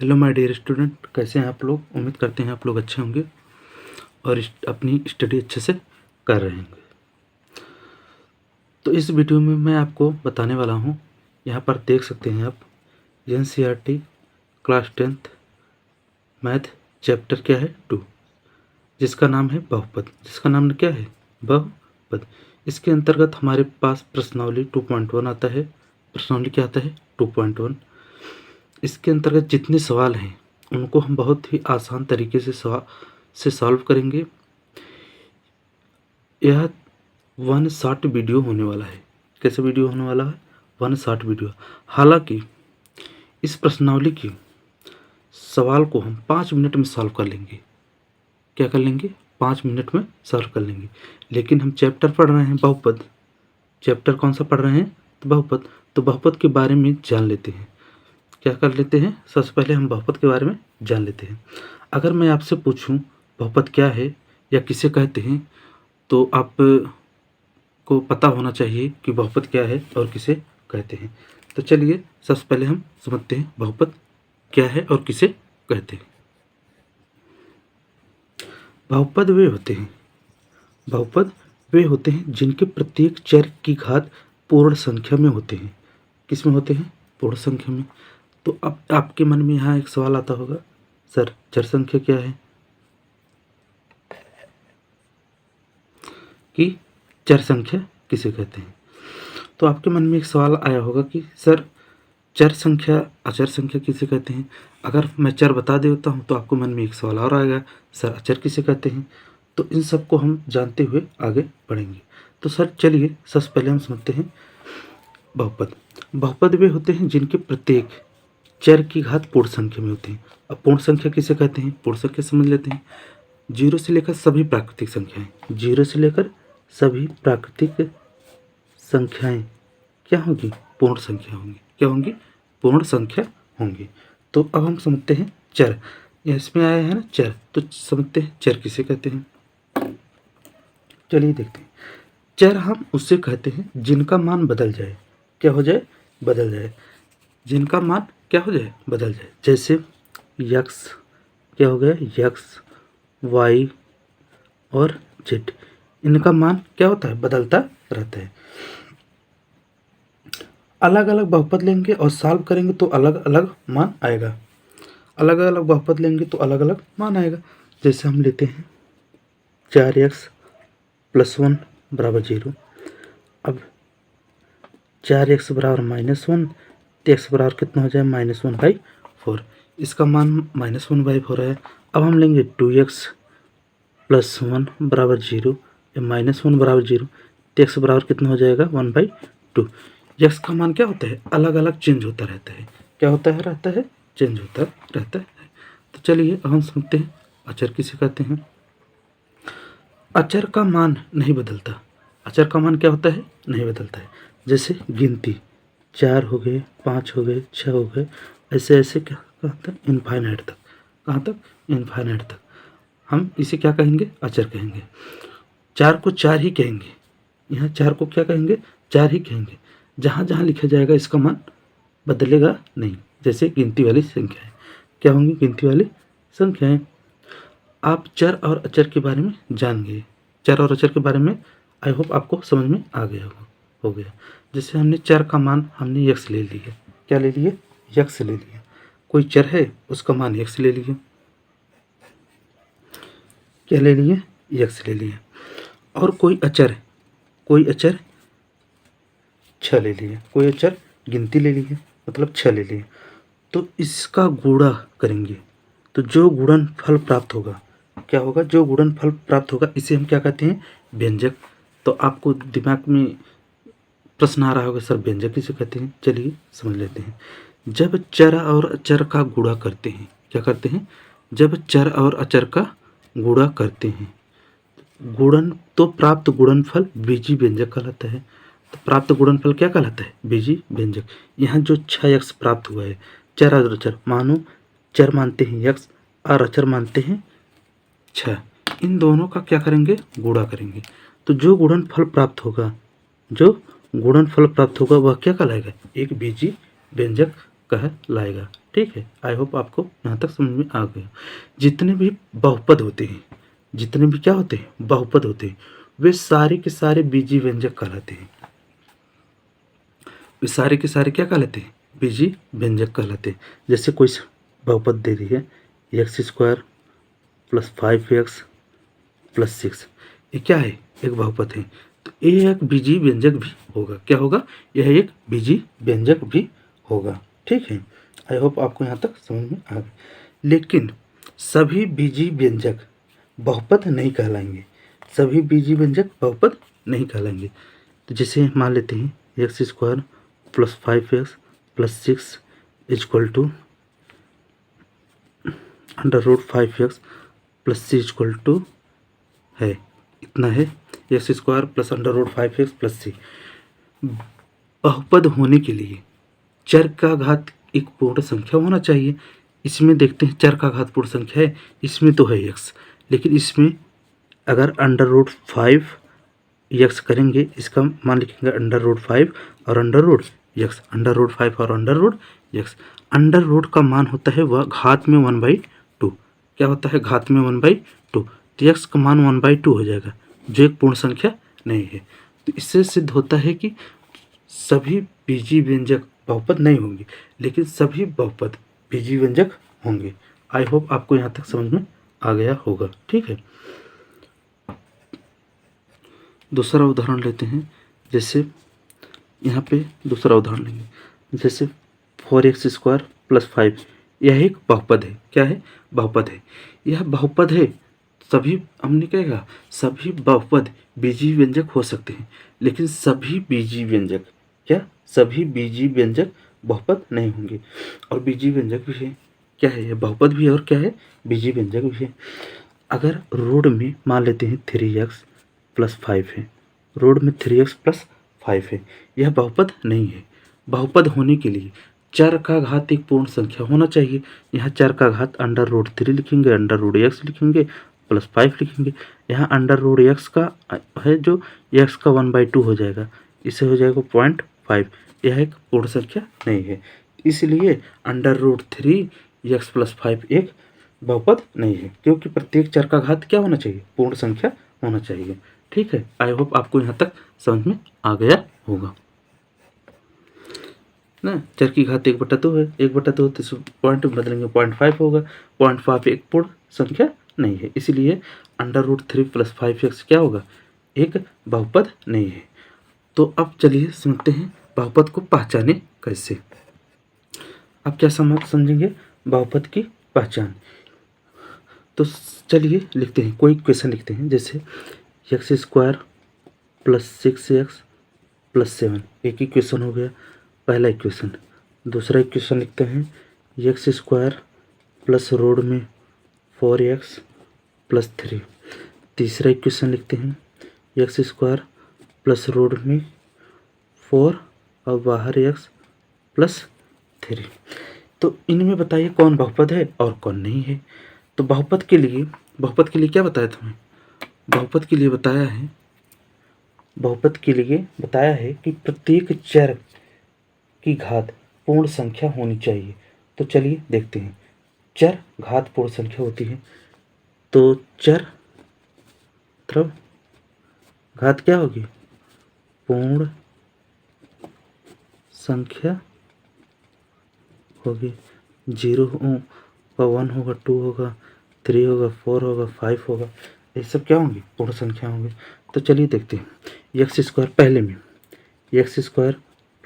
Hello my dear student, कैसे हैं आप लोग। उम्मीद करते हैं आप लोग अच्छे होंगे और अपनी स्टडी अच्छे से कर रहे होंगे। तो इस वीडियो में मैं आपको बताने वाला हूं, यहाँ पर देख सकते हैं आप NCERT class 10th math chapter क्या है 2, जिसका नाम है बहुपद। जिसका नाम क्या है बहुपद। इसके अंतर्गत हमारे पास प्रश्नावली 2.1 आता है। प्रश्नावली क्या आता है 2.1। इसके अंतर्गत जितने सवाल हैं उनको हम बहुत ही आसान तरीके से सॉल्व करेंगे। यह 1 शॉर्ट वीडियो होने वाला है। कैसे वीडियो होने वाला है 1 शॉर्ट वीडियो। हालांकि इस प्रश्नावली की सवाल को हम 5 मिनट में सॉल्व कर लेंगे। क्या कर लेंगे 5 मिनट में सॉल्व कर लेंगे। लेकिन हम चैप्टर पढ़ रहे हैं बहुपद। चैप्टर कौन सा पढ़ रहे हैं तो बहुपद। तो बहुपद के बारे में जान लेते हैं। क्या कर लेते हैं, सबसे पहले हम बहुपद के बारे में जान लेते हैं। अगर मैं आपसे पूछूं बहुपद क्या है या किसे कहते हैं, तो आप को पता होना चाहिए कि बहुपद क्या है और किसे कहते हैं। तो चलिए सबसे पहले हम समझते हैं बहुपद क्या है और किसे कहते हैं। बहुपद वे होते हैं जिनके प्रत्येक चर की घात पूर्ण संख्या में होते हैं। किस में होते हैं पूर्ण संख्या में। तो अब आपके मन में यहाँ एक सवाल आता होगा, सर चर संख्या क्या है कि चर संख्या किसे कहते हैं। तो आपके मन में एक सवाल आया होगा कि सर चर संख्या अचर संख्या किसे कहते हैं। अगर मैं चर बता देता हूँ तो आपको मन में एक सवाल और आएगा, सर अचर किसे कहते हैं। तो इन सब को हम जानते हुए आगे बढ़ेंगे। तो सर चलिए सबसे पहले हम समझते हैं बहुपद। बहुपद वे होते हैं जिनके प्रत्येक चर की घात पूर्ण संख्या में होती है। अब पूर्ण संख्या किसे कहते हैं, पूर्ण संख्या समझ लेते हैं। 0 से लेकर सभी प्राकृतिक संख्याएं, 0 से लेकर सभी प्राकृतिक संख्याएं क्या होंगी पूर्ण संख्या होंगी। क्या होंगी पूर्ण संख्या होंगी। तो अब हम समझते हैं चर। इसमें आया है ना चर, तो समझते हैं चर किसे कहते हैं। चलिए देखते हैं। चर हम उससे कहते हैं जिनका मान बदल जाए। क्या हो जाए बदल जाए। जिनका मान क्या हो जाए बदल जाए। जैसे यक्स क्या हो गया यक्स, वाई और जेड। इनका मान क्या होता है बदलता रहता है। अलग अलग बहुपद लेंगे और सॉल्व करेंगे तो अलग अलग मान आएगा। अलग अलग बहुपद लेंगे तो अलग अलग मान आएगा। जैसे हम लेते हैं 4x + 1 = 0। अब 4x = -1 तो x बराबर कितना हो जाए -1/4। इसका मान -1/4 है। अब हम लेंगे 2x + 1 = 0 या -1 = 0 तो x बराबर कितना हो जाएगा 1/2। x का मान क्या होता है अलग अलग चेंज होता रहता है। क्या होता है रहता है चेंज होता रहता है। तो चलिए अब हम समझते हैं अचर किसे कहते हैं। अचर का मान नहीं बदलता। अचर का मान क्या होता है नहीं बदलता है। जैसे गिनती 4 हो गए, 5 हो गए, 6 हो गए, ऐसे ऐसे क्या कहाँ तक इनफाइनाइट तक। कहाँ तक इनफाइनाइट तक। हम इसे क्या कहेंगे अचर कहेंगे। 4 को 4 ही कहेंगे। यहाँ 4 को क्या कहेंगे 4 ही कहेंगे। जहाँ जहाँ लिखा जाएगा इसका मान बदलेगा नहीं। जैसे गिनती वाली संख्याएं क्या होंगी गिनती वाली संख्याएं। आप चर और अचर के बारे में जान गए। चर और अचर के बारे में आई होप आपको समझ में आ गया हो गया। जैसे हमने चर का मान हमने यक्स ले लिया। क्या ले लिए यक्स ले लिया। कोई चर है उसका मान यक्स ले लिया। क्या ले लिए यक्स ले लिया। और कोई अचर 6 ले लिया। कोई अचर गिनती ले ली है मतलब 6 ले लिए। तो इसका गुणा करेंगे तो जो गुणनफल प्राप्त होगा क्या होगा जो गुणनफल प्राप्त होगा इसे हम क्या कहते हैं व्यंजक। तो आपको दिमाग में प्रश्न आ रहा होगा सर व्यंजक किसे कहते हैं। चलिए समझ लेते हैं। जब चर और अचर का गुणा करते हैं क्या करते हैं जब चर और अचर का गुणा करते हैं गुणन तो प्राप्त गुणनफल बीजी व्यंजक कहलाता है। तो प्राप्त गुणनफल क्या कहलाता है बीजी व्यंजक। यहाँ जो 6x प्राप्त हुआ है चर और अचर मानो चर मानते हैं x और अचर मानते हैं 6। इन दोनों का क्या करेंगे गुणा करेंगे। तो जो गुणनफल प्राप्त होगा वह क्या कहलाएगा एक बीजी व्यंजक कहलाएगा। ठीक है, आई होप आपको यहाँ तक समझ में आ गया। जितने भी बहुपद होते हैं, जितने भी क्या होते हैं, बहुपद होते हैं, वे सारे के सारे बीजी व्यंजक कहलाते हैं। वे सारे के सारे क्या कहलाते हैं, बीजी व्यंजक कहलाते हैं। जैसे कोई बहुपद दे दी है x² + 5x + 6, ये क्या है, एक बहुपद है, तो ये एक बीजी व्यंजक भी होगा। क्या होगा, यह एक बीजी व्यंजक भी होगा। ठीक है, आई होप आपको यहाँ तक समझ में आ गया। लेकिन सभी बीजी व्यंजक बहुपद नहीं कहलाएंगे, सभी बीजी व्यंजक बहुपद नहीं कहलाएंगे। तो जैसे मान लेते हैं x² + 5x + 6 = √5x + c = है, इतना है, x² + √5x + c। बहुपद होने के लिए चर का घात एक पूर्ण संख्या होना चाहिए। इसमें देखते हैं चर का घात पूर्ण संख्या है, इसमें तो है x, लेकिन इसमें अगर √5x करेंगे, इसका मान लिखेंगे √5 और √x, √5 और √x। अंडर रूट का मान होता है वह घात में 1/2, क्या होता है, घात में 1/2, तो x का मान 1/2 हो जाएगा, जो एक पूर्ण संख्या नहीं है। तो इससे सिद्ध होता है कि सभी बीजी व्यंजक बहुपद नहीं होंगे, लेकिन सभी बहुपद बीजी व्यंजक होंगे। आई होप आपको यहाँ तक समझ में आ गया होगा। ठीक है, दूसरा उदाहरण लेते हैं। जैसे यहाँ पे दूसरा उदाहरण लेंगे, जैसे 4x² + 5, यह एक बहुपद है। क्या है, बहुपद है, यह बहुपद है। सभी हमने क्या कहा, सभी बहुपद बीजी व्यंजक हो सकते हैं, लेकिन सभी बीजी व्यंजक, क्या, सभी बीजी व्यंजक बहुपद नहीं होंगे। और बीजी व्यंजक भी है, क्या है, यह बहुपद भी है और क्या है, बीजी व्यंजक भी है। अगर रोड में मान लेते हैं 3x + 5 है, रोड में 3x + 5 है, यह बहुपद नहीं है। बहुपद होने के लिए चर का घात एक पूर्ण संख्या होना चाहिए। यहाँ चर का घात √3 लिखेंगे, √x लिखेंगे, +5 लिखेंगे। यहाँ √x का है जो x का 1/2 हो जाएगा, इसे हो जाएगा 0.5, यह एक पूर्ण संख्या नहीं है, इसलिए √3x + 5 एक बहुपद नहीं है, क्योंकि प्रत्येक चर का घात क्या होना चाहिए, पूर्ण संख्या होना चाहिए। ठीक है, आई होप आपको यहाँ तक समझ में आ गया होगा ना। चर की घात 1/2 है, 1/2 तो पॉइंट बदलेंगे 0.5 होगा, 0.5 एक पूर्ण संख्या नहीं है, इसलिए √3 + 5x क्या होगा, एक बहुपद नहीं है। तो अब चलिए समझते हैं बहुपद को पहचाने कैसे। अब क्या समझेंगे बहुपद की पहचान। तो चलिए लिखते हैं, कोई क्वेश्चन लिखते हैं। जैसे x² + 6x + 7, एक इक्वेशन हो गया, पहला इक्वेशन। दूसरा इक्वेशन लिखते हैं x² + रोड में 4x + 3। तीसरा इक्वेशन लिखते हैं x² + रोड में 4 और बाहर x + 3। तो इनमें बताइए कौन बहुपद है और कौन नहीं है। तो बहुपद के लिए क्या बताया था मैं, बहुपद के लिए बताया है कि प्रत्येक चर की घात पूर्ण संख्या होनी चाहिए। तो चलिए देखते हैं, चर घात पूर्ण संख्या होती है, तो चर मतलब घात क्या होगी, पूर्ण संख्या होगी। 0 होगा, 1 होगा, 2 होगा, 3 होगा, 4 होगा, 5 होगा, ये सब क्या होंगी, पूर्ण संख्या होंगी। तो चलिए देखते हैं x², पहले में x²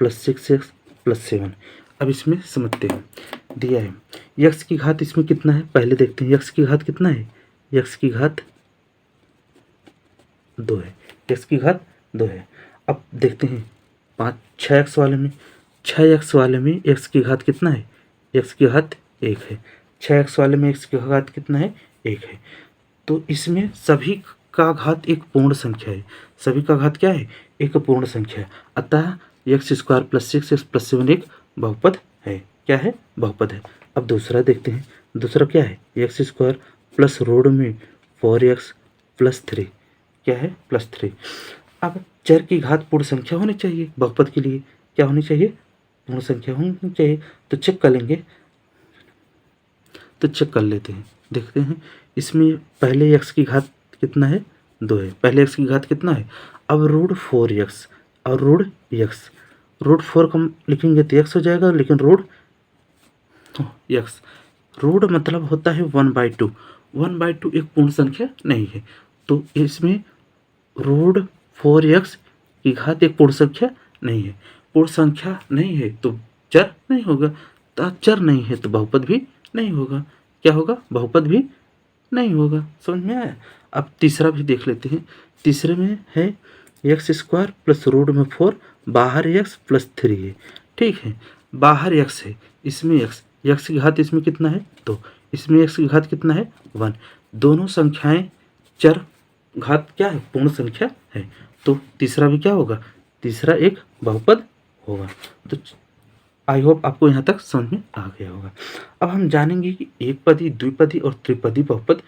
+ 6x + 7। अब इसमें समझते हैं, दिया है x की घात इसमें कितना है, पहले देखते हैं x की घात कितना है, x की घात 2 है, x की घात 2 है। अब देखते हैं 6x वाले में, 6x वाले में x की घात कितना है, x की घात 1 है। 6x वाले में x की घात कितना है, 1 है। तो इसमें सभी का घात एक पूर्ण संख्या है, सभी का घात क्या है, एक पूर्ण संख्या है। अतः x² + 6x + 7 एक बहुपद है, क्या है, बहुपद है। अब दूसरा देखते हैं, दूसरा क्या है, x² + रोड में 4x + 3, क्या है, +3। अब चर की घात पूर्ण संख्या होनी चाहिए, बहुपद के लिए क्या होनी चाहिए, पूर्ण संख्या होनी चाहिए। तो चेक कर लेंगे, तो चेक कर लेते हैं, देखते हैं। इसमें पहले x की घात कितना है, 2 है। पहले x की घात कितना है, अब रूट 4x और रूट x, रूट 4 कम लिखेंगे तो x हो जाएगा, लेकिन रूट x, रूट मतलब होता है 1/2। 1/2 एक पूर्ण संख्या नहीं है, तो इसमें रूट 4x की घात एक पूर्ण संख्या नहीं है। पूर्ण संख्या नहीं है तो चर नहीं होगा, तो चर नहीं है तो बहुपद भी नहीं होगा। क्या होगा, बहुपद भी नहीं होगा। समझ में आया। अब तीसरा भी देख लेते हैं। तीसरे में है x² प्लस रूट में 4, बाहर x प्लस 3 है। ठीक है, बाहर x है, इसमें x की घात इसमें कितना है, 2, इसमें x की घात कितना है, 1। दोनों संख्याएं चर घात क्या है, पूर्ण संख्या है, तो तीसरा भी क्या होगा, तीसरा एक बहुपद होगा। तो आई होप आपको यहाँ तक समझ में आ गया होगा। अब हम जानेंगे कि एकपदी, द्विपदी और त्रिपदी बहुपद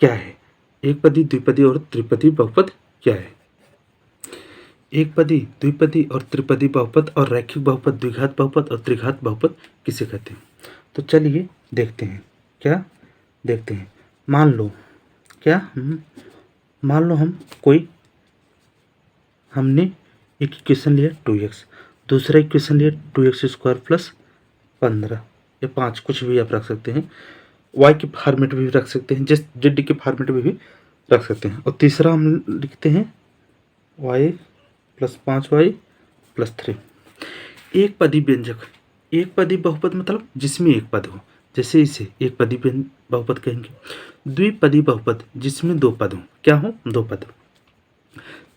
क्या है। एकपदी, द्विपदी और त्रिपदी बहुपद क्या है। एकपदी, द्विपदी और त्रिपदी बहुपद और रैखिक बहुपद, द्विघात बहुपद और त्रिघात बहुपद किसे कहते हैं। तो चलिए देखते हैं, क्या देखते हैं। मान लो क्या, मान लो हमने एक इक्वेशन लिया 2x, दूसरा इक्वेशन लिया 2x² प्लस 15 या 5, कुछ भी आप रख सकते हैं। y के फॉर्मेट में भी रख सकते हैं, जिस जेड के फॉर्मेट में भी रख सकते हैं। और तीसरा हम लिखते हैं y प्लस 5y प्लस 3। एक पदी व्यंजक, एक पदी बहुपद मतलब जिसमें एक पद हो, जैसे इसे एक पदी बहुपद कहेंगे। द्विपदी बहुपद जिसमें 2 पद हो, क्या हो, 2 पद।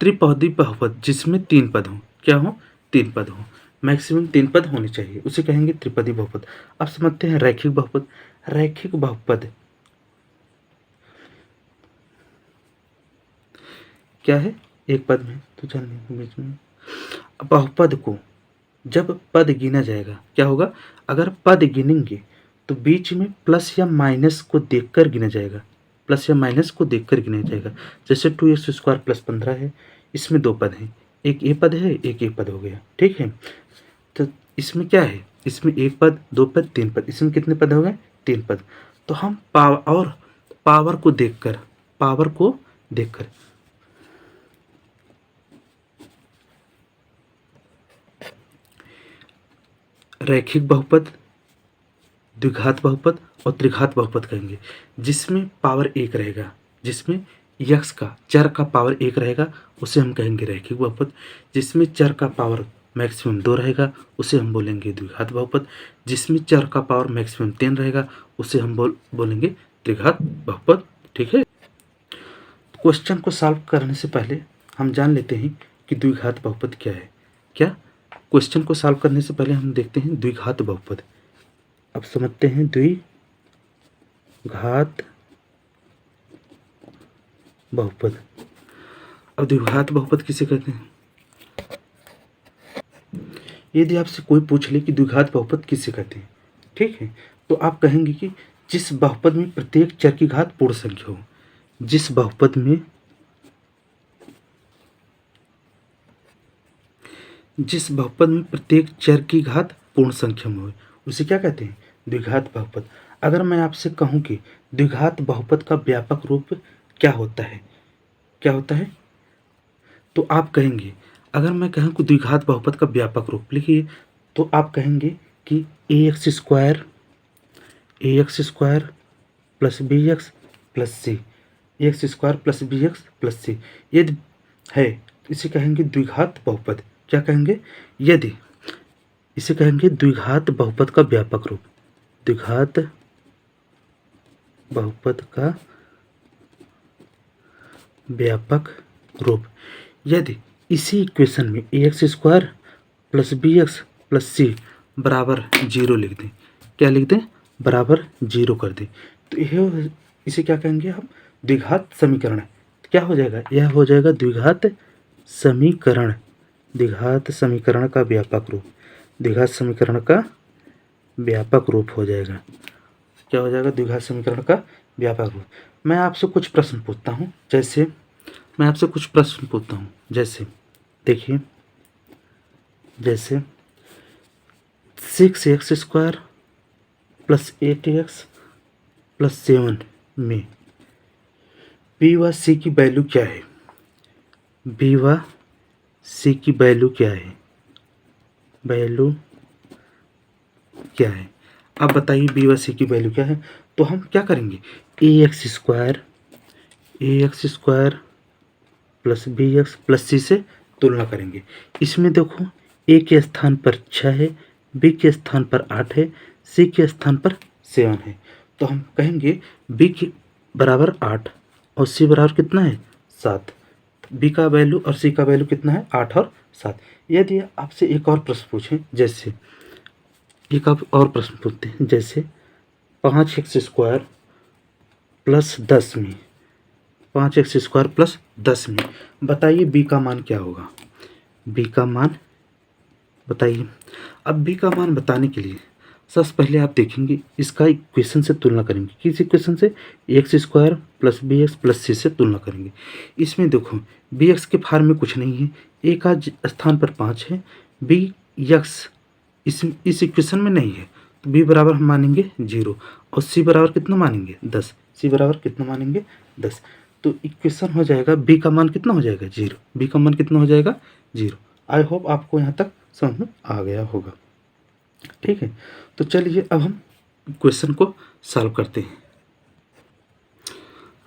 त्रिपदी बहुपद जिसमें 3 पद हो, क्या हो, 3 पद हो। मैक्सिमम 3 पद होने चाहिए, उसे कहेंगे त्रिपदी बहुपद। अब समझते हैं रैखिक बहुपद। रैखिक बहुपद क्या है, एक पद में तो जानिए बीच में। बहुपद को जब पद गिना जाएगा क्या होगा, अगर पद गिनेंगे तो बीच में प्लस या माइनस को देखकर गिना जाएगा, प्लस या माइनस को देखकर गिना जाएगा। जैसे 2x² प्लस 15 है, इसमें 2 पद हैं, एक ए पद है, एक ए पद हो गया। ठीक है, तो इसमें क्या है, इसमें एक पद, 2 पद, 3 पद, इसमें कितने पद हो गए, 3 पद। तो हम पावर को देखकर, पावर को देखकर रैखिक बहुपद, द्विघात बहुपद और त्रिघात बहुपद कहेंगे, जिसमें पावर 1 रहेगा, जिसमें यक्स का चर का पावर 1 रहेगा, उसे हम कहेंगे रैखिक बहुपद। जिसमें चर का पावर मैक्सिमम 2 रहेगा, उसे हम बोलेंगे द्विघात बहुपद। जिसमें चर का पावर मैक्सिमम 3 रहेगा, उसे हम बोलेंगे त्रिघात बहुपद। ठीक है, क्वेश्चन को सॉल्व करने से पहले हम जान लेते हैं कि द्विघात बहुपद क्या है। क्या, क्वेश्चन को सॉल्व करने से पहले हम देखते हैं द्विघात बहुपद। अब समझते हैं द्विघात बहुपद। अब द्विघात बहुपद किसे कहते हैं। यदि आपसे कोई पूछ ले कि द्विघात बहुपद किसे कहते हैं, ठीक है, तो आप कहेंगे कि जिस बहुपद में प्रत्येक चर की घात पूर्ण संख्या हो, जिस बहुपद में प्रत्येक चर की घात पूर्ण संख्या में हो, उसे क्या कहते हैं, द्विघात बहुपद। अगर मैं आपसे कहूं कि द्विघात बहुपद का व्यापक रूप क्या होता है, क्या होता है, तो आप कहेंगे, अगर मैं कहूं कि द्विघात बहुपद का व्यापक रूप लिखिए, तो आप कहेंगे कि ax² plus bx plus c, ax² plus bx plus c यदि है, इसे कहेंगे द्विघात बहुपद। क्या कहेंगे, यदि इसे कहेंगे द्विघात बहुपद का व्यापक रूप, द्विघात बहुपद का व्यापक रूप। यदि इसी इक्वेशन में ax² plus bx plus c बराबर 0 लिख दें, क्या लिख दें, बराबर 0 कर दें, तो यह इसे क्या कहेंगे हम, द्विघात समीकरण। क्या हो जाएगा, यह हो जाएगा द्विघात समीकरण, द्विघात समीकरण का व्यापक रूप, द्विघात समीकरण का व्यापक रूप हो जाएगा। क्या हो जाएगा, द्विघात समीकरण का व्यापक रूप। मैं आपसे कुछ प्रश्न पूछता हूँ, जैसे मैं आपसे कुछ प्रश्न पूछता हूँ, जैसे देखिए, जैसे 6x² प्लस 8x प्लस 7 में बी व सी की वैल्यू क्या है? बी व सी की वैल्यू क्या है? वैल्यू क्या है? अब बताइए बी व सी की वैल्यू क्या है? तो हम क्या करेंगे, ax² प्लस bx प्लस सी से तुलना करेंगे। इसमें देखो ए के स्थान पर 6 है, बी के स्थान पर 8 है, सी के स्थान पर 7 है। तो हम कहेंगे बी के बराबर 8 और सी बराबर कितना है 7। बी का वैल्यू और सी का वैल्यू कितना है 8 और 7। यदि आपसे एक और प्रश्न पूछें, जैसे एक और प्रश्न पूछते हैं, जैसे 5x² प्लस 10 में 5x² प्लस 10 में बताइए बी का मान क्या होगा? बी का मान बताइए। अब बी का मान बताने के लिए सबसे पहले आप देखेंगे इसका इक्वेशन से तुलना करेंगे। किस इक्वेशन से? x² प्लस bx प्लस सी से तुलना करेंगे। इसमें देखो bx के फार्म में कुछ नहीं है, ए का स्थान पर 5 है, bx इस इक्वेशन में नहीं है, तो बी बराबर हम मानेंगे 0 और सी बराबर कितना मानेंगे 10। सी बराबर कितना मानेंगे 10। तो इक्वेशन हो जाएगा बी का मान कितना हो जाएगा 0। बी का मान कितना हो जाएगा 0। आई होप आपको यहाँ तक समझ में आ गया होगा। ठीक है, तो चलिए अब हम क्वेश्चन को सॉल्व करते हैं।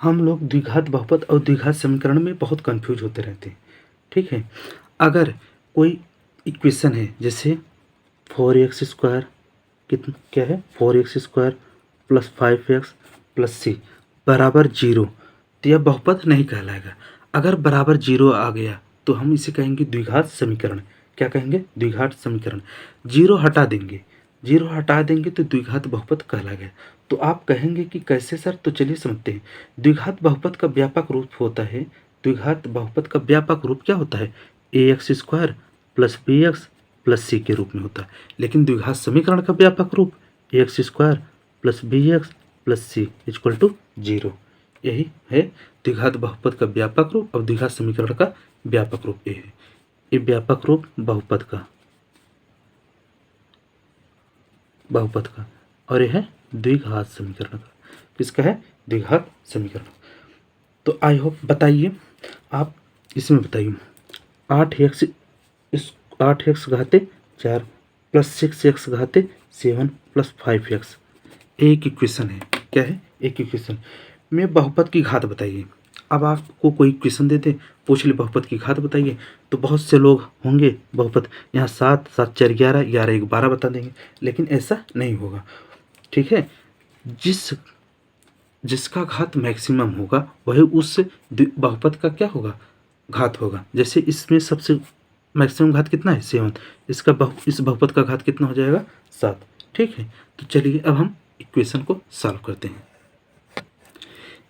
हम लोग द्विघात बहुपद और द्विघात समीकरण में बहुत कंफ्यूज होते रहते हैं। ठीक है, अगर कोई इक्वेशन है जैसे 4x² कितना क्या है 4x² प्लस 5x प्लस सी बराबर 0, तो यह बहुपद नहीं कहलाएगा। अगर बराबर 0 आ गया तो हम इसे कहेंगे द्विघात समीकरण। क्या कहेंगे? द्विघात समीकरण। 0 हटा देंगे, 0 हटा देंगे तो द्विघात बहुपद कहलाएगा। तो आप कहेंगे कि कैसे सर? तो चलिए समझते हैं। द्विघात बहुपद का व्यापक रूप होता है, द्विघात बहुपद का व्यापक रूप क्या होता है? ax² प्लस bx प्लस सी के रूप में होता है। लेकिन द्विघात समीकरण का व्यापक रूप ax² plus bx plus C equal to 0। यही है द्विघात बहुपद का व्यापक रूप और द्विघात समीकरण का व्यापक रूप। ये है ये व्यापक रूप बहुपद का और यह है द्विघात समीकरण का। किसका है? द्विघात समीकरण। तो आई होप बताइए आप इसमें बताइए 8x घाते 4 plus 6x घाते 7 plus 5x एक इक्वेशन है। क्या है? एक इक्वेशन में बहुपद की घात बताइए। अब आपको कोई इक्वेशन दे दे, पूछ ले बहुपद की घात बताइए, तो बहुत से लोग होंगे बहुपद यहाँ 7 7 4 11 11 1 12 बता देंगे, लेकिन ऐसा नहीं होगा। ठीक है, जिसका घात मैक्सिमम होगा वही उस बहुपद का क्या होगा? घात होगा। जैसे इसमें सबसे मैक्सिमम घात कितना है 7, इस बहुपद का घात कितना हो जाएगा 7। ठीक है, तो चलिए अब हम इक्वेशन को सॉल्व करते हैं।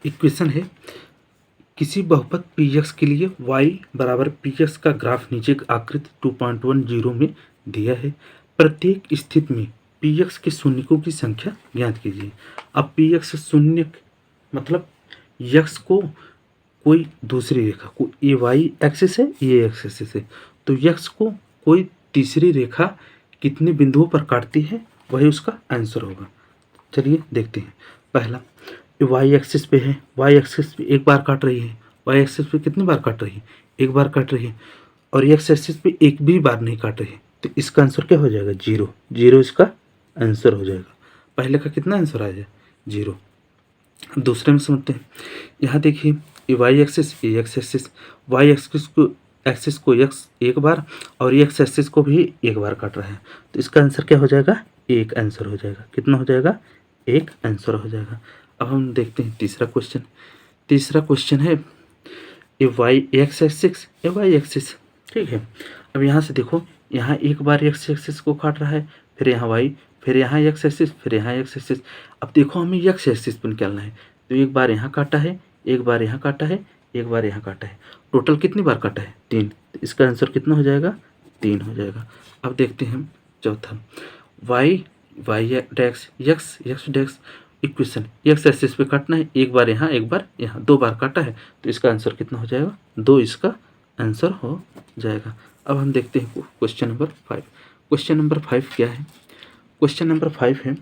इक्वेशन है किसी बहुपद px के लिए y बराबर px का ग्राफ नीचे आकृति 2.10 में दिया है। प्रत्येक स्थिति में px के शून्यकों की संख्या ज्ञात कीजिए। अब px शून्य मतलब x को कोई दूसरी रेखा को ये y एक्सिस है, ये x एक्सिस है, तो x को कोई तीसरी रेखा कितने बिंदुओं पर काटती है वही उसका आंसर होगा। चलिए देखते हैं। पहला y एक्सिस पे है, y एक्सिस पे एक बार काट रही है, y एक्सिस पे कितनी बार काट रही है? एक बार काट रही है, और x एक्सिस पे एक भी बार नहीं काट रही है, तो इसका आंसर क्या हो जाएगा 0। 0 इसका आंसर हो जाएगा। पहले का कितना आंसर आ जाए 0। दूसरे में समझते हैं। यहाँ देखिए ये y एक्सिस, ये x एक्सिस, y एक्सिस को x एक बार और x एक्सिस को भी एक बार काट रहा है, तो इसका आंसर क्या हो जाएगा? एक आंसर हो जाएगा। कितना हो जाएगा? एक आंसर हो जाएगा। अब हम देखते हैं तीसरा क्वेश्चन। तीसरा क्वेश्चन है ये x एक्सिस, ये y एक्सिस। ठीक है, अब यहाँ से देखो, यहाँ एक बार x एक्सिस को काट रहा है, फिर यहाँ y, फिर यहाँ x एक्सिस, फिर यहाँ x एक्सिस। अब देखो हमें x एक्सिस पर निकालना है, तो एक बार यहाँ काटा है, एक बार यहाँ काटा है, एक बार यहाँ काटा है, टोटल कितनी बार काटा है 3। तो इसका आंसर कितना हो जाएगा? 3 हो जाएगा। अब देखते हैं चौथा x dash equation x axis पे काटना है, एक बार यहाँ एक बार यहाँ, 2 बार काटा है, तो इसका आंसर कितना हो जाएगा? 2 इसका आंसर हो जाएगा। अब हम देखते हैं क्वेश्चन नंबर 5। क्वेश्चन नंबर 5 क्या है? क्वेश्चन नंबर 5 है,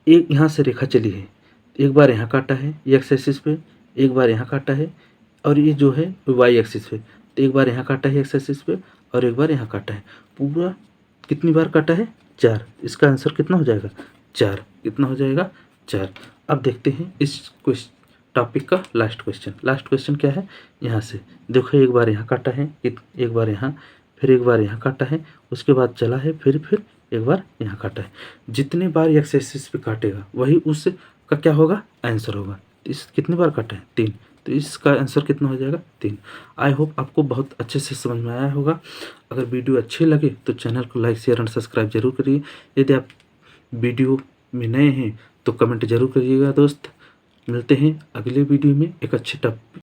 एक यहाँ से रेखा चली है, एक बार यहाँ काटा है एक्स एक्सिस पे, एक बार यहाँ काटा है, और ये जो है वाई एक्सिस पे, तो एक बार यहाँ काटा है एक्स एक्सिस पे और एक बार यहाँ काटा है। पूरा कितनी बार काटा है? 4। इसका आंसर कितना हो जाएगा? 4। कितना हो जाएगा? 4। अब देखते हैं इस टॉपिक का लास्ट क्वेश्चन। लास्ट क्वेश्चन क्या है? यहाँ से देखो, एक बार यहाँ काटा है, एक बार यहाँ, फिर एक बार यहाँ काटा है, उसके बाद चला है, फिर एक बार यहाँ काटा है। जितने बार एक्स एक्सिस पे काटेगा वही उस का क्या होगा? आंसर होगा। इस कितनी बार काटा है? 3। तो इसका आंसर कितना हो जाएगा? 3। आई होप आपको बहुत अच्छे से समझ में आया होगा। अगर वीडियो अच्छे लगे तो चैनल को लाइक शेयर एंड सब्सक्राइब जरूर करिए। यदि आप वीडियो में नए हैं तो कमेंट जरूर करिएगा दोस्त। मिलते हैं अगले वीडियो में एक अच्छे टॉपिक